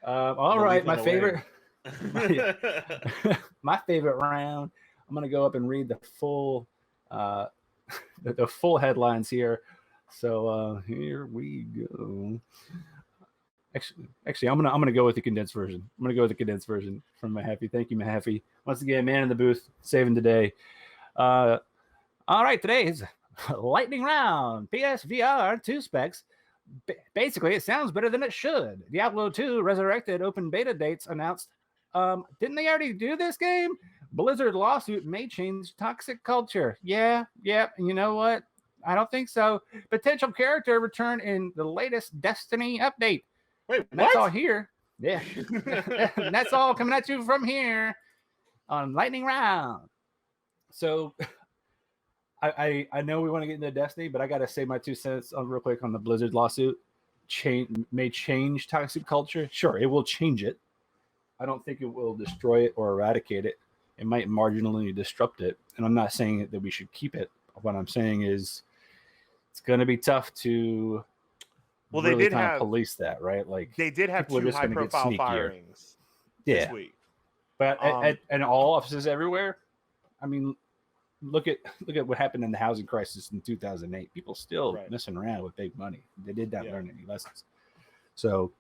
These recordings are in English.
All right, my Leaf favorite, on the my, my favorite round. I'm gonna go up and read the full, uh, the full headlines here. So here we go. Actually, I'm gonna go with the condensed version. I'm gonna go with the condensed version from Mahaffey. Thank you, Mahaffey. Once again, man in the booth, saving the day. Uh, all right, today's lightning round. PSVR 2 specs. Basically, it sounds better than it should. Diablo 2 Resurrected open beta dates announced. Didn't they already do this game? Blizzard lawsuit may change toxic culture. Yeah. You know what? I don't think so. Potential character return in the latest Destiny update. Wait, And that's all what? here. Yeah. And that's all coming at you from here on Lightning Round. So I know we want to get into Destiny, but I got to say my 2 cents on real quick on the Blizzard lawsuit. May change toxic culture. Sure, it will change it. I don't think it will destroy it or eradicate it. It might marginally disrupt it. And I'm not saying that we should keep it. What I'm saying is it's going to be tough to Well, really kind of police that, right? Like they did have people are two just going to get high-profile sneakier. firings this week. But at all offices everywhere, I mean, look at what happened in the housing crisis in 2008. People still messing around with big money. They did not learn any lessons. So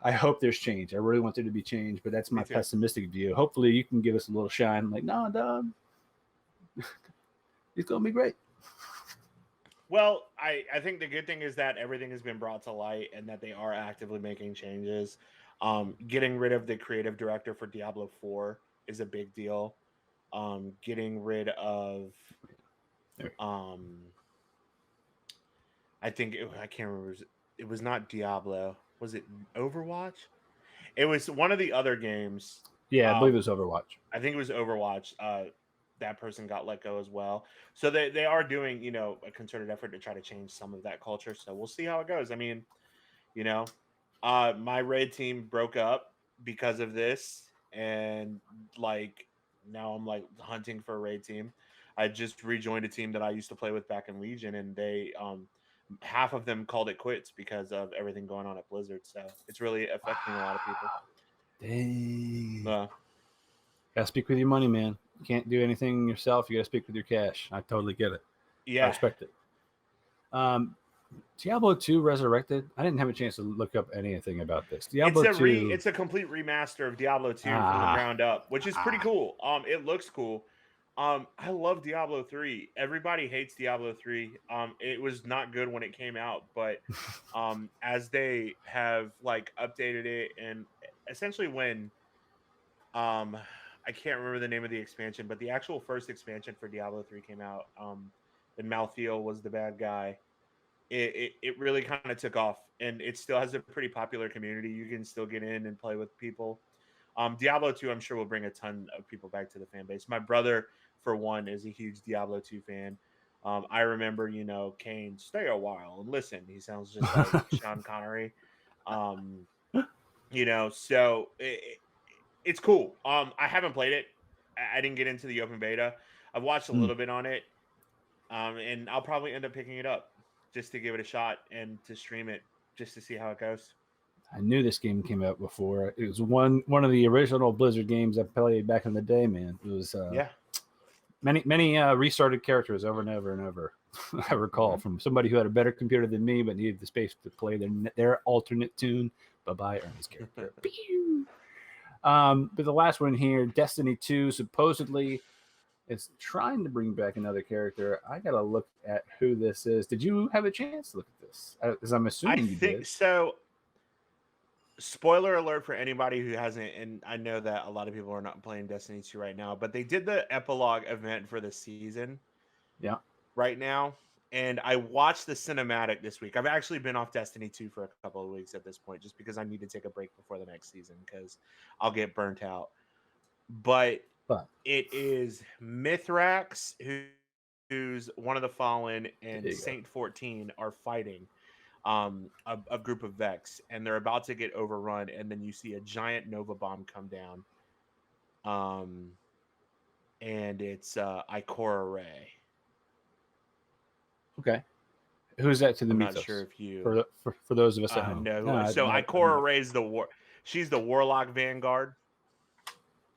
I hope there's change. I really want there to be change, but that's my pessimistic view. Hopefully you can give us a little shine. Like, no, dog, it's going to be great. Well, I think the good thing is that everything has been brought to light and that they are actively making changes. Getting rid of the creative director for Diablo 4 is a big deal. Getting rid of I think I can't remember. It was not Diablo. Was it Overwatch? It was one of the other games. Yeah, I believe it was Overwatch. I think it was Overwatch. That person got let go as well. So they are doing, a concerted effort to try to change some of that culture. So we'll see how it goes. I mean, my raid team broke up because of this. And now I'm hunting for a raid team. I just rejoined a team that I used to play with back in Legion, and they half of them called it quits because of everything going on at Blizzard. So it's really affecting a lot of people. Dang. Gotta speak with your money, man. You can't do anything yourself. You gotta speak with your cash. I totally get it. Yeah. I respect it. Diablo 2 Resurrected. I didn't have a chance to look up anything about this. Diablo 2. It's a complete remaster of Diablo 2 from the ground up, which is pretty cool. It looks cool. I love Diablo 3. Everybody hates Diablo 3. It was not good when it came out, but as they have updated it, and essentially when I can't remember the name of the expansion, but the actual first expansion for Diablo 3 came out, and Malthael was the bad guy. It really kind of took off, and it still has a pretty popular community. You can still get in and play with people. Diablo 2, I'm sure, will bring a ton of people back to the fan base. My brother, for one, is a huge Diablo 2 fan. I remember, Kane, stay a while and listen. He sounds just like Sean Connery. So it's cool. I haven't played it. I didn't get into the open beta. I've watched a little bit on it, and I'll probably end up picking it up just to give it a shot and to stream it just to see how it goes. I knew this game came out before. It was one of the original Blizzard games I played back in the day, man. It was many restarted characters over and over and over. I recall from somebody who had a better computer than me but needed the space to play their alternate tune. Bye-bye, Ernest character. But the last one here, Destiny 2, supposedly it's trying to bring back another character. I got to look at who this is. Did you have a chance to look at this? Because I'm assuming you did. So. Spoiler alert for anybody who hasn't, and I know that a lot of people are not playing Destiny 2 right now, but they did the epilogue event for the season. Yeah. Right now. And I watched the cinematic this week. I've actually been off Destiny 2 for a couple of weeks at this point, just because I need to take a break before the next season because I'll get burnt out. But it is Mithrax, who's one of the Fallen, and Saint 14 are fighting a group of Vex, and they're about to get overrun, and then you see a giant Nova bomb come down. And it's Ikora Ray. Okay. Who's that to the I'm mythos? not sure if you for those of us at home. So Ikora Ray is the war. She's the Warlock Vanguard.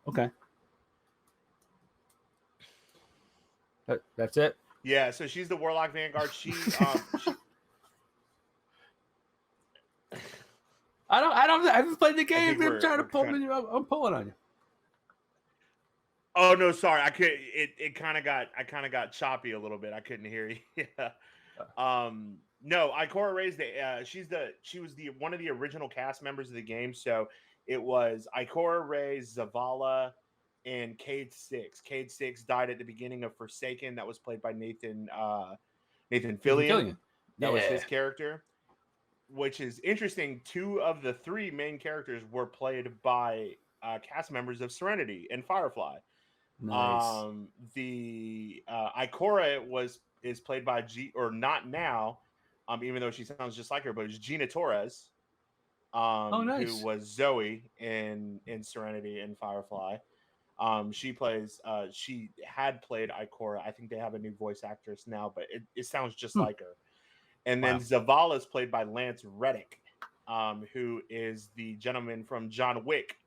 Okay. That's it. Yeah, so she's the Warlock Vanguard. She I haven't played the game. I'm trying to pull me. I'm pulling on you. Oh no, sorry. I kind of got choppy a little bit. I couldn't hear you. Yeah. No, Ikora Rey's she was one of the original cast members of the game. So it was Ikora Rey, Zavala, and Cade Six. Cade Six died at the beginning of Forsaken. That was played by Nathan Fillion. That was his character. Which is interesting. 2 of the 3 main characters were played by cast members of Serenity and Firefly. Nice. The Ikora is played by not now, even though she sounds just like her, but it's Gina Torres, nice. who was Zoe in Serenity and Firefly. She had played Ikora. I think they have a new voice actress now, but it sounds just like her. And then Zavala is played by Lance Reddick, who is the gentleman from John Wick.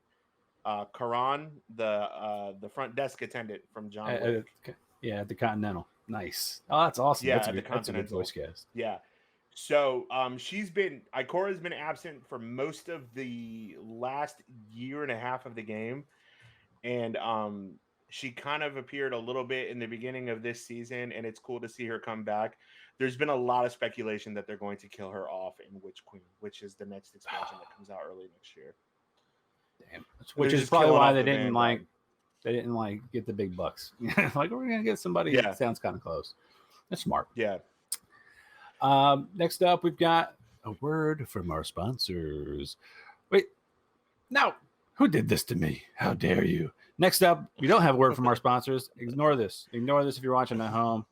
Karan, the front desk attendant from John Wick. At the Continental. Nice. Oh, that's awesome. Yeah, that's a good voice cast. Yeah. So Ikora's been absent for most of the last year and a half of the game. And she kind of appeared a little bit in the beginning of this season, and it's cool to see her come back. There's been a lot of speculation that they're going to kill her off in Witch Queen, which is the next expansion that comes out early next year. Damn. Which is probably why they didn't get the big bucks. Like, we're gonna get somebody that sounds kind of close. That's smart. Yeah. Next up, we've got a word from our sponsors. Wait, no, who did this to me? How dare you? Next up, we don't have a word from our sponsors. Ignore this. Ignore this if you're watching at home.